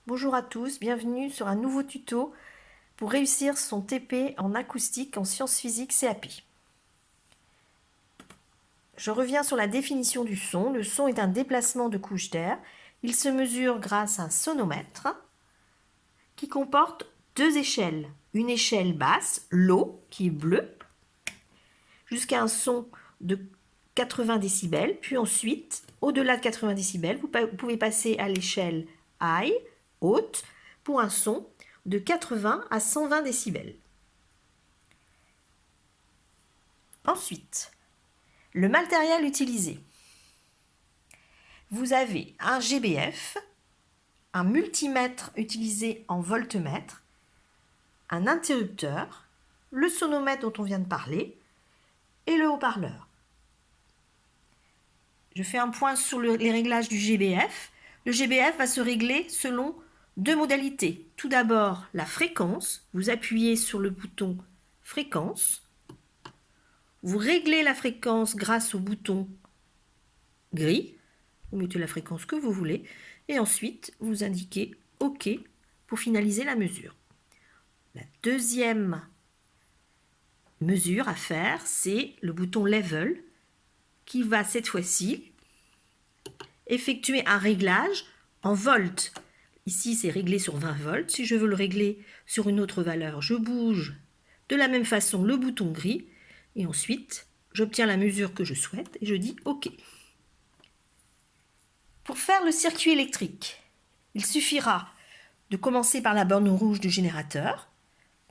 Bonjour à tous, bienvenue sur un nouveau tuto pour réussir son TP en acoustique en sciences physiques CAP. Je reviens sur la définition du son. Le son est un déplacement de couches d'air. Il se mesure grâce à un sonomètre qui comporte deux échelles. Une échelle basse, low, qui est bleue, jusqu'à un son de 80 décibels. Puis ensuite, au-delà de 80 décibels, vous pouvez passer à l'échelle high, haute, pour un son de 80 à 120 décibels. Ensuite, le matériel utilisé. Vous avez un GBF, un multimètre utilisé en voltmètre, un interrupteur, le sonomètre dont on vient de parler et le haut-parleur. Je fais un point sur les réglages du GBF. Le GBF va se régler selon deux modalités. Tout d'abord, la fréquence. Vous appuyez sur le bouton fréquence. Vous réglez la fréquence grâce au bouton gris. Vous mettez la fréquence que vous voulez. Et ensuite, vous indiquez OK pour finaliser la mesure. La deuxième mesure à faire, c'est le bouton Level qui va cette fois-ci effectuer un réglage en volts. Ici, c'est réglé sur 20 volts. Si je veux le régler sur une autre valeur, je bouge de la même façon le bouton gris et ensuite, j'obtiens la mesure que je souhaite et je dis OK. Pour faire le circuit électrique, il suffira de commencer par la borne rouge du générateur,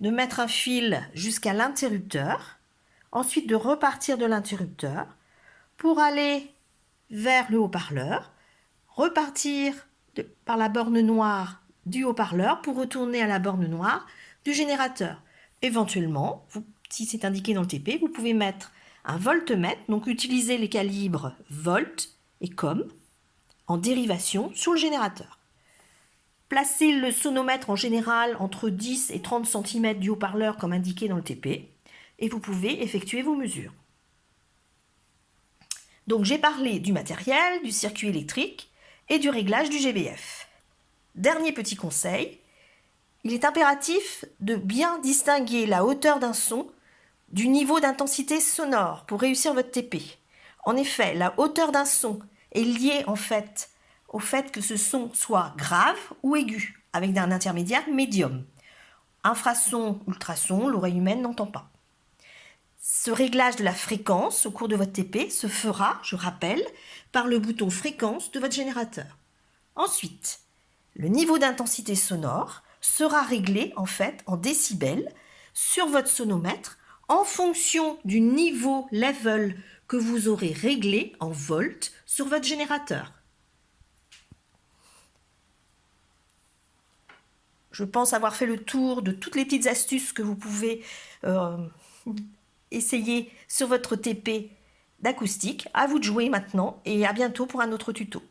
de mettre un fil jusqu'à l'interrupteur, ensuite de repartir de l'interrupteur pour aller vers le haut-parleur, repartir par la borne noire du haut-parleur pour retourner à la borne noire du générateur. Éventuellement, si c'est indiqué dans le TP, vous pouvez mettre un voltmètre, donc utiliser les calibres volt et com en dérivation sur le générateur. Placez le sonomètre en général entre 10 et 30 cm du haut-parleur comme indiqué dans le TP et vous pouvez effectuer vos mesures. Donc j'ai parlé du matériel, du circuit électrique et du réglage du GBF. Dernier petit conseil, il est impératif de bien distinguer la hauteur d'un son du niveau d'intensité sonore pour réussir votre TP. En effet, la hauteur d'un son est liée en fait au fait que ce son soit grave ou aigu, avec un intermédiaire médium. Infrason, ultrason, l'oreille humaine n'entend pas. Ce réglage de la fréquence au cours de votre TP se fera, je rappelle, par le bouton fréquence de votre générateur. Ensuite, le niveau d'intensité sonore sera réglé en fait en décibels sur votre sonomètre en fonction du niveau level que vous aurez réglé en volts sur votre générateur. Je pense avoir fait le tour de toutes les petites astuces que vous pouvez essayer sur votre TP d'acoustique. À vous de jouer maintenant et à bientôt pour un autre tuto.